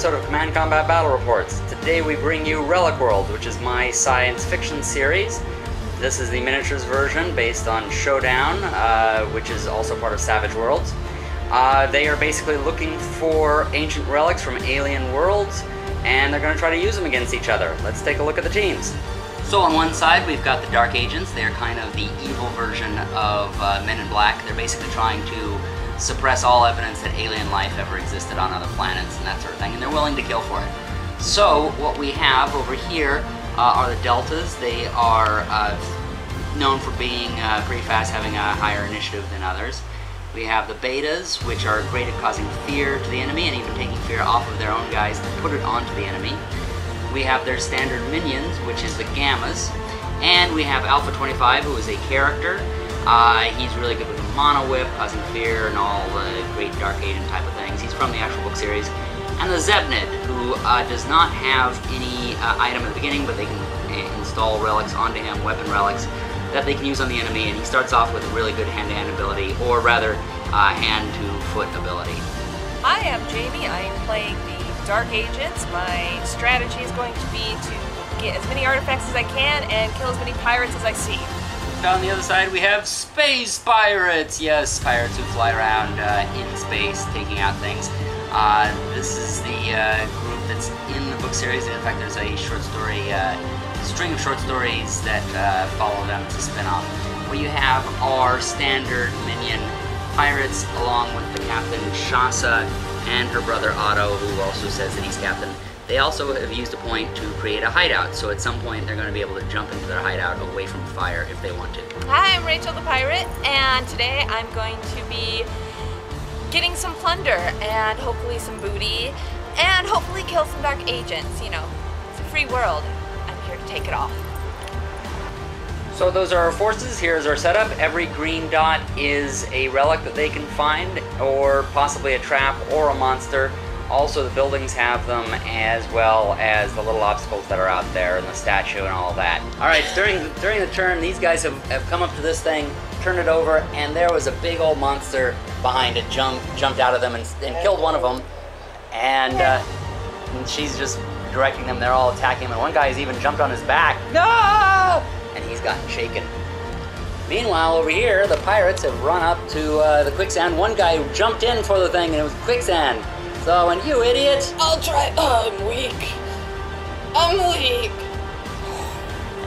episode of Command Combat Battle Reports. Today we bring you Relic Worlds, which is my science fiction series. This is the miniatures version based on Showdown, which is also part of Savage Worlds. They are basically looking for ancient relics from alien worlds, and they're going to try to use them against each other. Let's take a look at the teams. So on one side we've got the Dark Agents. They're kind of the evil version of Men in Black. They're basically trying to suppress all evidence that alien life ever existed on other planets and that sort of thing, and they're willing to kill for it. So what we have over here are the Deltas. They are known for being pretty fast, having a higher initiative than others. We have the Betas, which are great at causing fear to the enemy and even taking fear off of their own guys to put it onto the enemy. We have their standard minions, which is the Gammas. And we have Alpha 25, who is a character. He's really good with the Mono Whip, causing fear and all the great Dark Agent type of things. He's from the actual book series. And the Zebnid, who does not have any item at the beginning, but they can install relics onto him, weapon relics, that they can use on the enemy. And he starts off with a really good hand-to-hand ability, or rather, hand-to-foot ability. Hi, I'm Jamie. I am playing the Dark Agents. My strategy is going to be to get as many artifacts as I can and kill as many pirates as I see. Down the other side we have Space Pirates! Yes, pirates who fly around in space taking out things. This is the group that's in the book series. In fact, there's a short story, string of short stories that follow them to spin off. What you have are standard minion pirates along with the captain Shasa and her brother Otto, who also says that he's captain. They also have used a point to create a hideout, so at some point they're going to be able to jump into their hideout away from fire if they want to. Hi, I'm Rachel the Pirate, and today I'm going to be getting some plunder and hopefully some booty and hopefully kill some Dark Agents. You know, it's a free world. I'm here to take it all. So those are our forces. Here's our setup. Every green dot is a relic that they can find, or possibly a trap or a monster. Also, the buildings have them, as well as the little obstacles that are out there, and the statue and all that. Alright, during the turn, these guys have come up to this thing, turned it over, and there was a big old monster behind it, jumped out of them and killed one of them. And she's just directing them, they're all attacking him, and one guy's even jumped on his back. No! And he's gotten shaken. Meanwhile, over here, the pirates have run up to the quicksand. One guy jumped in for the thing, and it was quicksand. So, and you idiot! I'll try. Oh, I'm weak. I'm weak.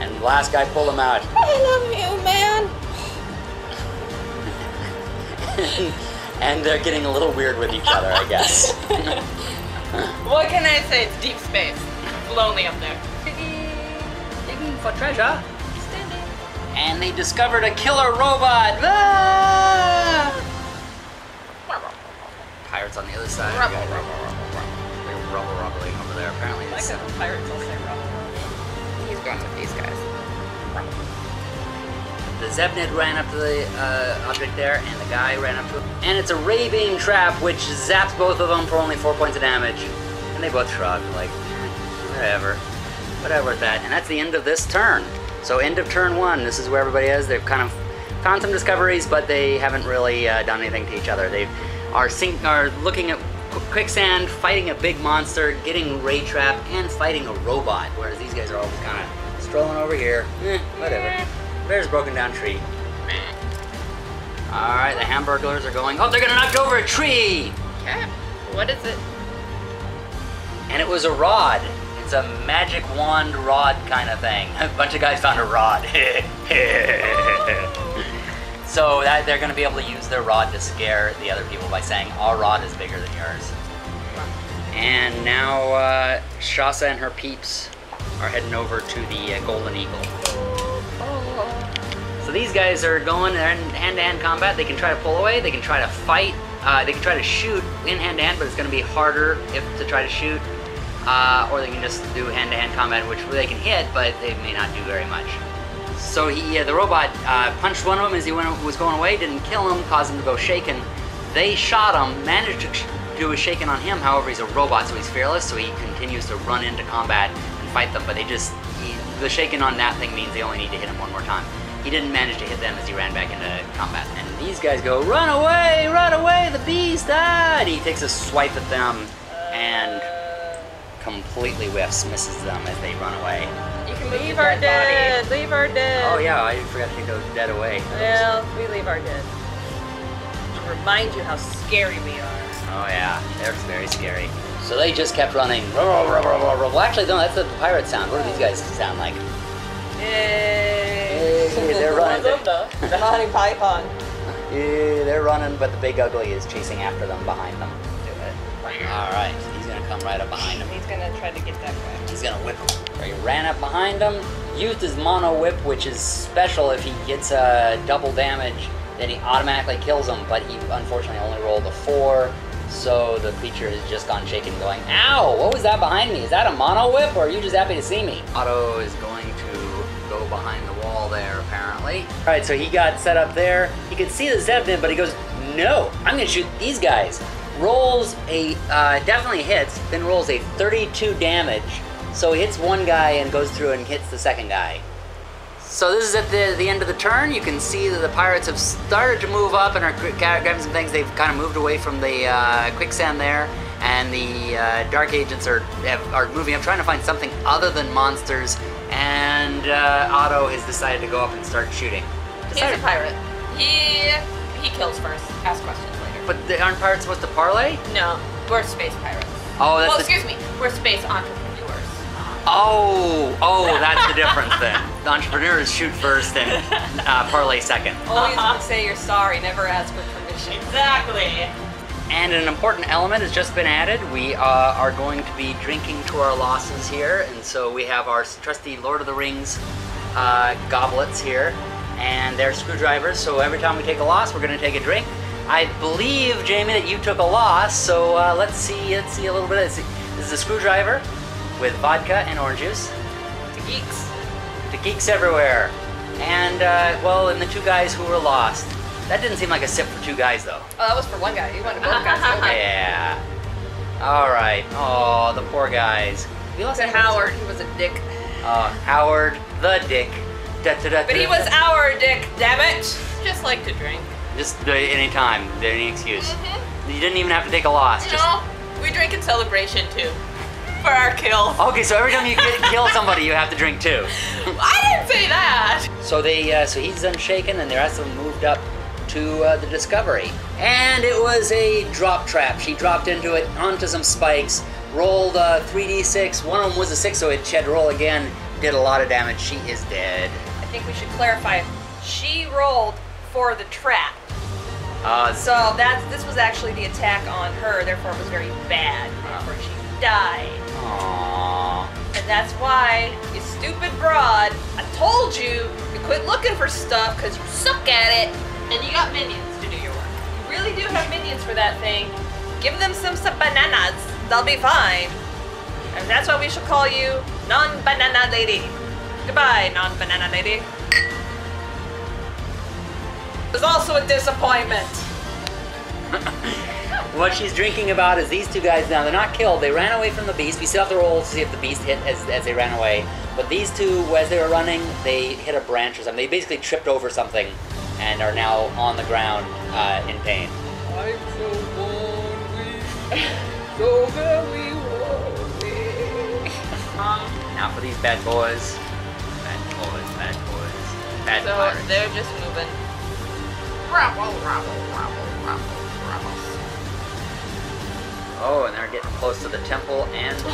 And the last guy pulled him out. I love you, man. And they're getting a little weird with each other, I guess. What can I say? It's deep space. It's lonely up there. Digging for treasure. And they discovered a killer robot. Ah! Pirates on the other side. They're rubbling over there. Apparently, I like how the pirates all say rubble. He's going with these guys. The Zebnid ran up to the object there, and the guy ran up to it. And it's a ray beam trap, which zaps both of them for only 4 points of damage. And they both shrug, like, whatever with that. And that's the end of this turn. So end of turn one. This is where everybody is. They've kind of found some discoveries, but they haven't really done anything to each other. They are looking at quicksand, fighting a big monster, getting ray trap, and fighting a robot. Whereas these guys are all just kind of strolling over here. Whatever. There's a broken down tree. Alright, the Hamburglers are going. Oh, they're gonna knock over a tree! Okay. What is it? And it was a rod. It's a magic wand rod kind of thing. A bunch of guys found a rod. So they're going to be able to use their rod to scare the other people by saying, our rod is bigger than yours. And now Shasa and her peeps are heading over to the Golden Eagle. So these guys are going, they're in hand-to-hand combat. They can try to pull away, they can try to fight, they can try to shoot in hand-to-hand, but it's going to be harder to try to shoot. Or they can just do hand-to-hand combat, which they can hit, but they may not do very much. So the robot punched one of them as he was going away, didn't kill him, caused him to go shaken. They shot him, managed to do a shaken on him. However, he's a robot, so he's fearless, so he continues to run into combat and fight them, but the shaken on that thing means they only need to hit him one more time. He didn't manage to hit them as he ran back into combat. And these guys go, run away, the beast, ah! And he takes a swipe at them, and completely whiffs, misses them as they run away. You can Leave our dead. Leave our dead. Oh yeah, I forgot to take those dead away. Well, we leave our dead. To remind you how scary we are. Oh yeah, they're very scary. So they just kept running. Well, actually, no, that's the pirate sound. What do these guys sound like? Yay! They're running. The Monty Python. Yeah, they're running, but the big ugly is chasing after them behind them. All right, he's gonna come right up behind him. He's gonna try to get that guy. He's gonna whip him. So he ran up behind him, used his mono whip, which is special. If he gets double damage, then he automatically kills him, but he unfortunately only rolled a 4, so the creature has just gone shaking, going, ow, what was that behind me? Is that a mono whip, or are you just happy to see me? Otto is going to go behind the wall there, apparently. All right, so he got set up there. He could see the Zevnin, but he goes, no, I'm gonna shoot these guys. Rolls a, definitely hits, then rolls a 32 damage. So he hits one guy and goes through and hits the second guy. So this is at the end of the turn. You can see that the pirates have started to move up and are grabbing some things. They've kind of moved away from the quicksand there, and the dark agents are moving up, trying to find something other than monsters. And Otto has decided to go up and start shooting. He's a pirate. He kills first. Ask questions later. But aren't pirates supposed to parlay? No, we're space pirates. Oh, that's well, excuse me. We're space entrepreneurs. Oh, that's the difference then. The entrepreneurs shoot first and parlay second. Always say you're sorry, never ask for permission. Exactly. And an important element has just been added. We are going to be drinking to our losses here, and so we have our trusty Lord of the Rings goblets here, and they're screwdrivers, so every time we take a loss, we're going to take a drink. I believe, Jamie, that you took a loss, so let's see a little bit. This is a screwdriver with vodka and orange juice. To geeks. To geeks everywhere. And, well, and the 2 guys who were lost. That didn't seem like a sip for 2 guys, though. Oh, that was for 1 guy. You wanted both guys. Okay. Yeah. All right. Oh, the poor guys. We lost to Howard. He was a dick. Howard the dick. But he was our dick, damn it. Just like to drink. Just any time, any excuse. You didn't even have to take a loss. No, we drink in celebration too, for our kills. Okay, so every time you kill somebody, you have to drink too. I didn't say that. So so he's unshaken, and the rest of them moved up to the Discovery, and it was a drop trap. She dropped into it onto some spikes, rolled 3d6. One of them was a 6, so she had to roll again. Did a lot of damage. She is dead. I think we should clarify. She rolled for the trap. So this was actually the attack on her, therefore it was very bad. Therefore she died. Aww. And that's why, you stupid broad, I told you to quit looking for stuff because you suck at it and you got minions to do your work. You really do have minions for that thing. Give them some bananas, they'll be fine. And that's why we shall call you Non-Banana Lady. Goodbye, Non-Banana Lady. It was also a disappointment. What she's drinking about is these 2 guys now. They're not killed. They ran away from the beast. We still have to roll to see if the beast hit as they ran away. But these 2, as they were running, they hit a branch or something. They basically tripped over something and are now on the ground in pain. I'm so lonely. So very lonely. Now for these bad boys. Bad boys, bad boys. Bad So pirates. they're just moving. Rabble, rabble, rabble, rabble, rabble. Oh, and they're getting close to the temple and to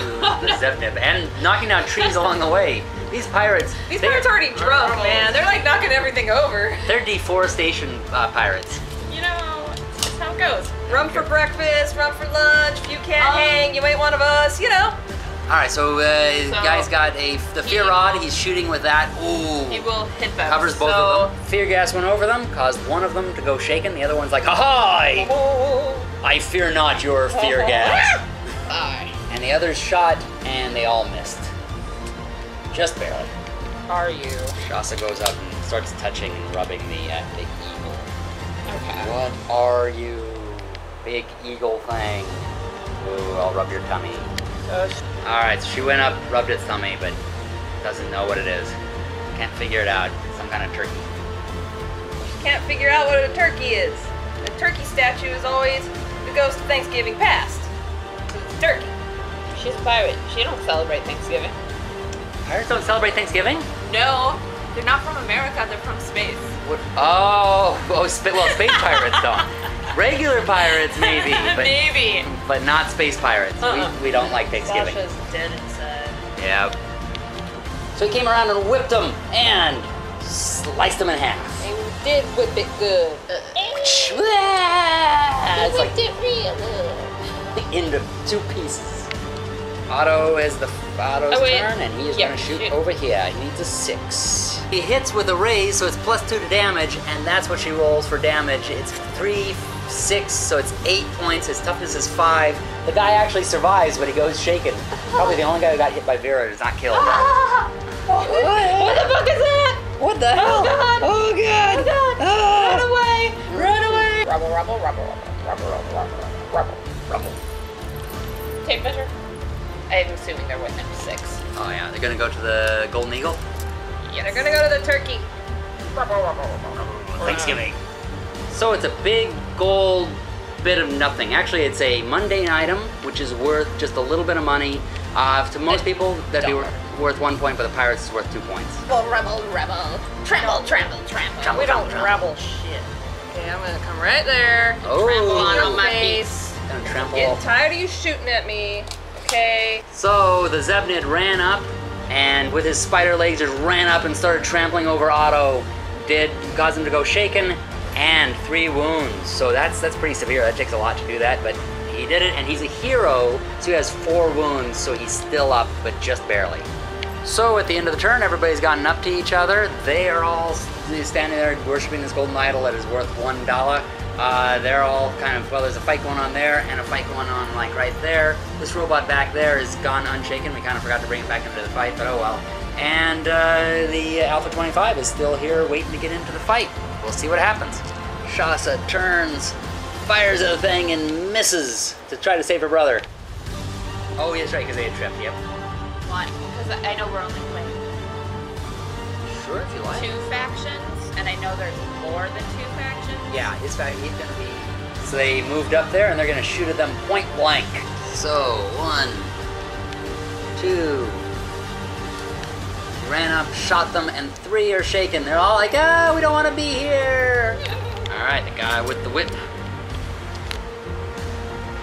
the Zevnib, and knocking down trees along the way. These pirates... These pirates are already drunk, man. They're like knocking everything over. They're deforestation pirates. You know, that's how it goes. Rum for breakfast, rum for lunch. If you can't hang, you ain't one of us, you know. Alright, so guy's got the fear rod. He's shooting with that. Ooh. He will hit them. Covers both of them. Fear gas went over them, caused one of them to go shaken. The other one's like, "Ahoy! I fear not your fear gas." And the others shot, and they all missed. Just barely. Are you? Shasa goes up and starts touching and rubbing the eagle. Okay. What are you, big eagle thing? Ooh, I'll rub your tummy. Alright, so she went up, rubbed its tummy, but doesn't know what it is. Can't figure it out. It's some kind of turkey. She can't figure out what a turkey is. A turkey statue is always the ghost of Thanksgiving past. So it's a turkey. She's a pirate. She don't celebrate Thanksgiving. Pirates don't celebrate Thanksgiving? No, they're not from America. They're from space. What? Well, space pirates don't. Regular pirates, maybe, but Maybe. but not space pirates. We don't like Thanksgiving. Sasha's dead inside. Yeah. So he came around and whipped him and sliced him in half. And we did whip it good. It's like it real good. into 2 pieces. Otto is Otto's turn, and he is going to shoot over here. He needs a 6. He hits with a raise, so it's +2 to damage, and that's what she rolls for damage. It's 3, 6, so it's 8 points. His toughness is 5. The guy actually survives, but he goes shaken. Probably the only guy who got hit by Vera is not killed. What the fuck is that? What the hell? Oh god! Oh god! Oh god! Ah. Run away! Run away! Rubble, rubble, rubble, rubble, rubble, rubble, rubble, rubble. Tape measure? I'm assuming they're within 6. Oh yeah, they're gonna go to the Golden Eagle? Yeah, they're gonna go to the turkey. Rubble, rubble, rubble, rubble. Thanksgiving. So it's a big gold bit of nothing. Actually, it's a mundane item, which is worth just a little bit of money. To most people, that'd be worth 1 point, but the pirates is worth 2 points. Rebel, rebel. Trample, trample, trample. We don't rebel shit. Okay, I'm gonna come right there. Oh. Trample on my face. Gonna trample. Getting tired of you shooting at me. Okay. So the Zebnid ran up, and with his spider legs, just ran up and started trampling over Otto. Caused him to go shaken, and 3 wounds. So that's pretty severe. That takes a lot to do that, but he did it, and he's a hero, so he has 4 wounds, so he's still up, but just barely. So at the end of the turn, everybody's gotten up to each other. They are all standing there worshiping this golden idol that is worth $1. They're all kind of, well, there's a fight going on there and a fight going on like right there. This robot back there is gone unshaken. We kind of forgot to bring it back into the fight, but oh well. And the Alpha 25 is still here waiting to get into the fight. We'll see what happens. Shasa turns, fires at the thing, and misses to try to save her brother. Oh, that's right, because they had tripped, yep. One, because I know we're only playing Sure, if you like. 2 factions, and I know there's more than 2 factions. Yeah, he's gonna be. So they moved up there and they're gonna shoot at them point blank. So 1, 2. Ran up, shot them, and 3 are shaken. They're all like, ah, we don't want to be here. All right, the guy with the whip.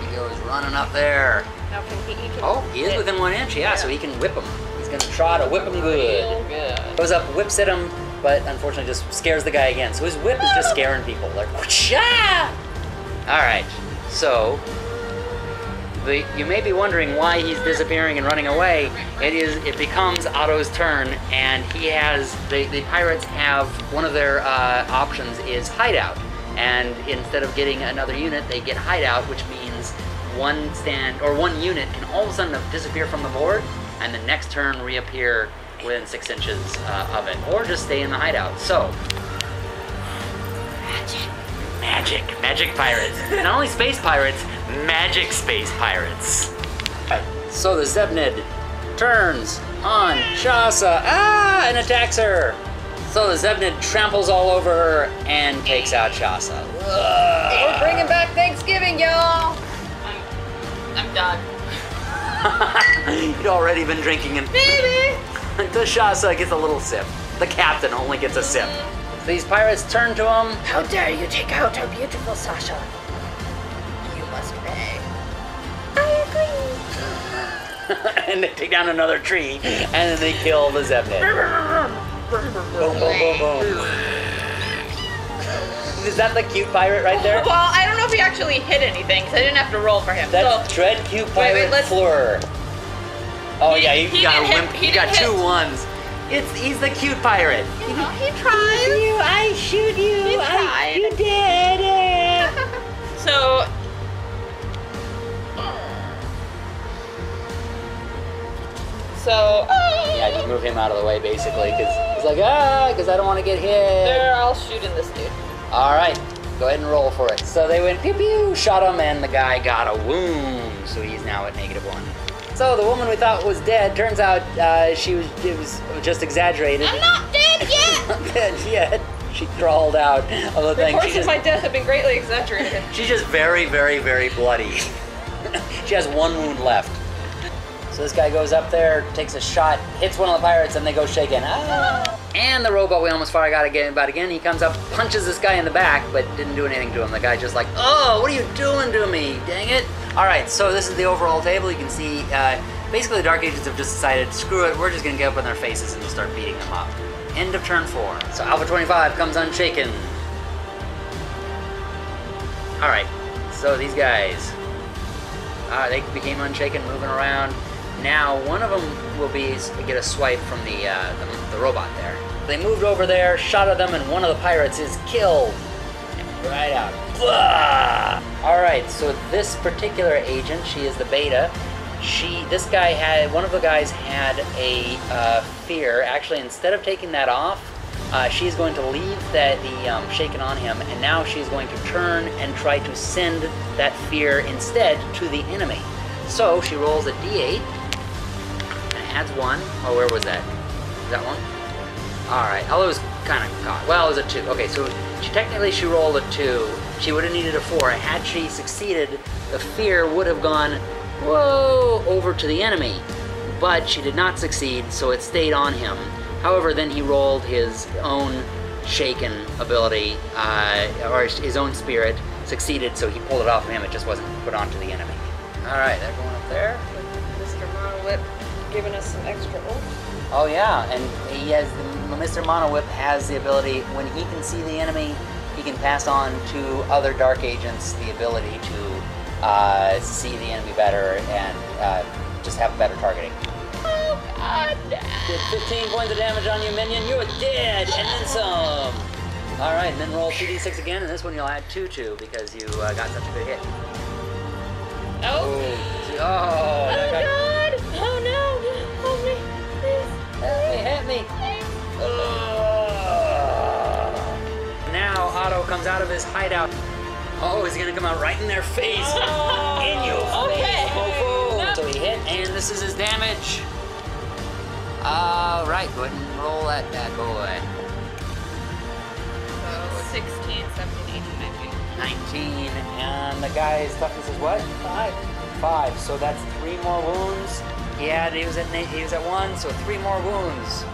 He goes running up there. Now can he can Oh, he is within 1 inch. Yeah, so he can whip him. He's gonna try to whip him good. Goes up, whips at him, but unfortunately just scares the guy again. So his whip is just scaring people. Like, whoosh-ah! All right, so you may be wondering why he's disappearing and running away. It becomes Otto's turn, and he has the pirates have one of their options is hideout, and instead of getting another unit, they get hideout, which means one unit can all of a sudden disappear from the board, and the next turn reappear within 6 inches of it, or just stay in the hideout. So, magic pirates. Not only space pirates, magic space pirates. So the Zebnid turns on Shasa, and attacks her. So the Zebnid tramples all over her and takes out Shasa. We're bringing back Thanksgiving, y'all. I'm done. You'd already been drinking and Baby. until Shasa gets a little sip. The captain only gets a sip. These pirates turn to him. How dare you take out our beautiful Sasha? You must pay. I agree. And they take down another tree, and then they kill the Zebnid. Boom, boom, boom, boom. Is that the cute pirate right there? Well, I don't know if he actually hit anything, because I didn't have to roll for him. That's Dread Cute Pirate Fleur. Oh yeah, he got a wimp. He got 2 1s. He's the cute pirate. You know, he tried. I shoot you. He tried. You did it. So. Yeah, just move him out of the way basically, because he's like, because I don't want to get hit. They're all shooting this dude. All right, go ahead and roll for it. So they went pew pew, shot him, and the guy got a wound, so he's now at -1. So the woman we thought was dead, turns out it was just exaggerated. I'm not dead yet! Not dead yet. She crawled out of the thing. Reports of my death have been greatly exaggerated. She's just very, very, very bloody. She has 1 wound left. So this guy goes up there, takes a shot, hits one of the pirates, and they go shaking. Ah! And the robot we almost forgot about again. He comes up, punches this guy in the back, but didn't do anything to him. The guy just like, oh, what are you doing to me? Dang it. All right, so this is the overall table. You can see, basically the Dark Agents have just decided, screw it, we're just gonna get up in their faces and just start beating them up. End of turn 4. So Alpha 25 comes unshaken. All right, so these guys, they became unshaken, moving around. Now one of them will get a swipe from the robot there. They moved over there, shot at them, and one of the pirates is killed. Right out. Blah! All right, so this particular agent, she is the beta. One of the guys had a fear. Actually, instead of taking that off, she's going to leave the shaken on him, and now she's going to turn and try to send that fear instead to the enemy. So she rolls a d8 and adds 1. Oh, where was that? Is that 1? All right. Oh, it was kind of caught. Well, it was a 2. Okay, so she rolled a 2. She would have needed a 4. Had she succeeded, the fear would have gone, whoa, over to the enemy. But she did not succeed, so it stayed on him. However, then he rolled his own shaken ability, or his own spirit, succeeded, so he pulled it off of him. It just wasn't put onto the enemy. All right, they're going up there. Mr. Monowhip giving us some extra oops. Oh yeah, and Mr. Monowhip has the ability, when he can see the enemy, he can pass on to other Dark Agents the ability to see the enemy better and just have better targeting. Oh God! Did 15 points of damage on you, minion. You're dead, and then some. All right, and then roll 2d6 again, and this one you'll add 2 to because you got such a good hit. Oh! Oh, that guy. God! Oh no! Help me! Please! Hit me! Now Otto comes out of his hideout. Oh, he's gonna come out right in their face. Oh, in your okay. face, mofo. No. So he hit, and this is his damage. All right, go ahead and roll that bad boy. So 16, 17, 18, 19. 19, and the guy's toughness is what? 5. So that's 3 more wounds. Yeah, he was at 1, so 3 more wounds.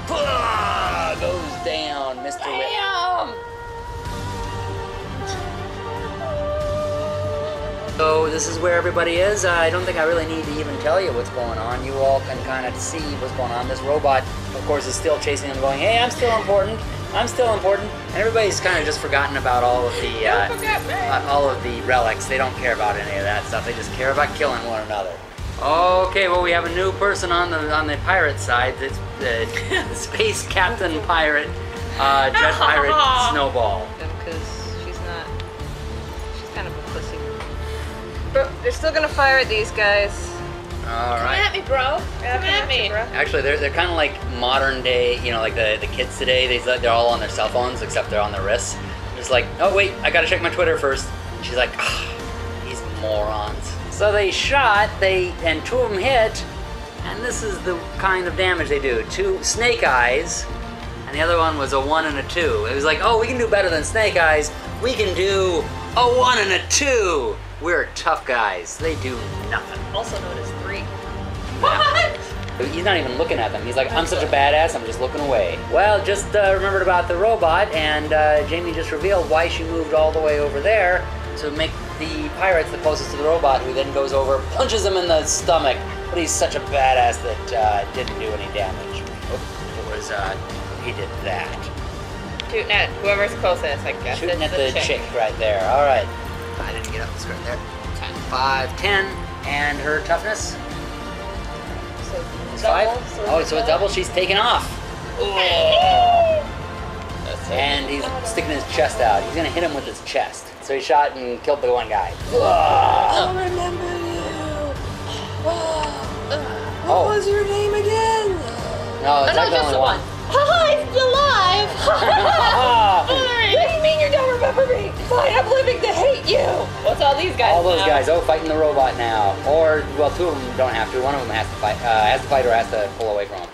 Blah! Goes down, Mr. Whip. So this is where everybody is. I don't think I really need to even tell you what's going on. You all can kind of see what's going on. This robot, of course, is still chasing them, going, "Hey, I'm still important. I'm still important." And everybody's kind of just forgotten about all of the relics. They don't care about any of that stuff. They just care about killing one another. Okay, well, we have a new person on the pirate side. It's the Space Captain Pirate, Jet Pirate Snowball. Because she's kind of a pussy. But they're still gonna fire at these guys. All Come right. at me, bro. Come at me. Bro. Actually, they're kind of like modern day, like the kids today. They're all on their cell phones, except they're on their wrists. Just like, oh wait, I gotta check my Twitter first. And she's like, these morons. So they shot, and 2 of them hit, and this is the kind of damage they do. 2 snake eyes, and the other one was a 1 and a 2. It was like, oh, we can do better than snake eyes. We can do a 1 and a 2. We're tough guys. They do nothing. Also known as 3. What? He's not even looking at them. He's like, I'm such a badass, I'm just looking away. Well, just remembered about the robot, and Jamie just revealed why she moved all the way over there to make the pirates the closest to the robot, who then goes over, punches him in the stomach. But he's such a badass that didn't do any damage. He did that. Shooting at whoever's closest, I guess. Shooting at the chick right there. All right. I didn't get up the skirt there. 10. 5, 10, and her toughness? So It's double, 5? So a double, she's taken off. And he's sticking his chest out. He's gonna hit him with his chest. So he shot and killed the one guy. I remember you. What was your name again? No, it's actually only one. Hi, you're alive. What do you mean you don't remember me? Fine, I'm living to hate you. What's all these guys? All those guys. Oh, fighting the robot now. Or, well, 2 of them don't have to. One of them has to fight, or has to pull away from him.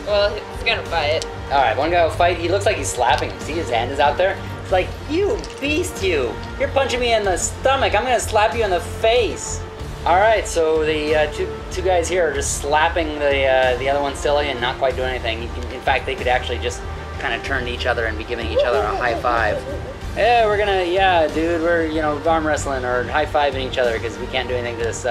Well, he's gonna fight. All right, one guy will fight. He looks like he's slapping him. See, his hand is out there. It's like, you beast, you. You're punching me in the stomach. I'm gonna slap you in the face. All Alright, so the two guys here are just slapping the other one silly and not quite doing anything. In fact, they could actually just kind of turn to each other and be giving each other a high five. Yeah, we're arm wrestling or high-fiving each other because we can't do anything to this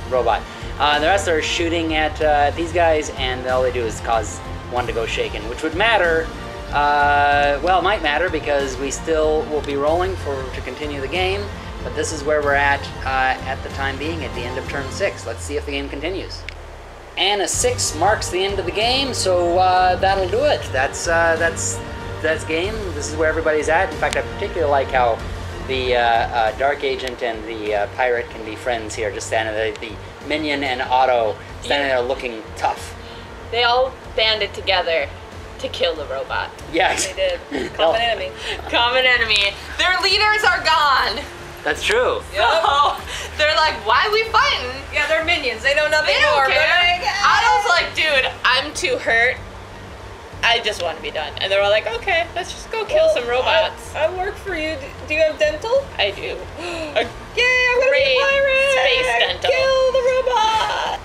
robot. The rest are shooting at these guys, and all they do is cause one to go shaken, which would matter. Well, it might matter because we still will be rolling to continue the game, but this is where we're at the time being, at the end of turn 6. Let's see if the game continues. And a 6 marks the end of the game, so that'll do it. That's game. This is where everybody's at. In fact, I particularly like how the Dark Agent and the Pirate can be friends here, just standing there. The Minion and Otto standing there looking tough. They all banded together to kill the robot. Yes. They did. Common enemy. Common enemy. Their leaders are gone. That's true. So they're like, why are we fighting? Yeah, they're minions. They know nothing They don't more. care. But Otto's like, dude, I'm too hurt. I just want to be done. And they're all like, okay, let's just go kill some robots. I work for you. Do you have dental? I do. Yay, I'm gonna be a pirate! Space dental. Kill the robot!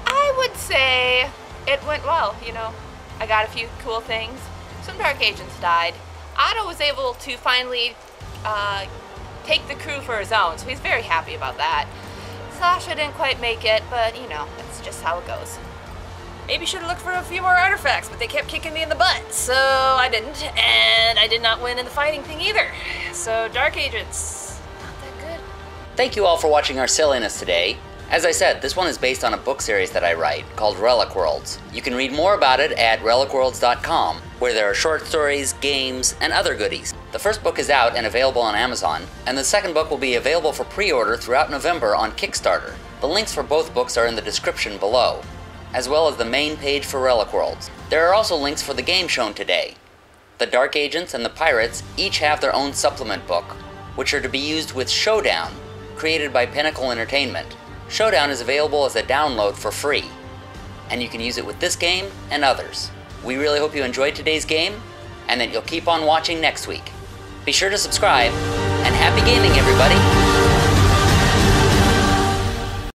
I would say it went well, you know. I got a few cool things. Some Dark Agents died. Otto was able to finally take the crew for his own, so he's very happy about that. Sasha didn't quite make it, but you know, that's just how it goes. Maybe should have looked for a few more artifacts, but they kept kicking me in the butt, so I didn't. And I did not win in the fighting thing either. So Dark Agents, not that good. Thank you all for watching our silliness today. As I said, this one is based on a book series that I write called Relic Worlds. You can read more about it at relicworlds.com, where there are short stories, games, and other goodies. The first book is out and available on Amazon, and the second book will be available for pre-order throughout November on Kickstarter. The links for both books are in the description below, as well as the main page for Relic Worlds. There are also links for the game shown today. The Dark Agents and the Pirates each have their own supplement book, which are to be used with Showdown, created by Pinnacle Entertainment. Showdown is available as a download for free, and you can use it with this game and others. We really hope you enjoyed today's game, and that you'll keep on watching next week. Be sure to subscribe, and happy gaming, everybody!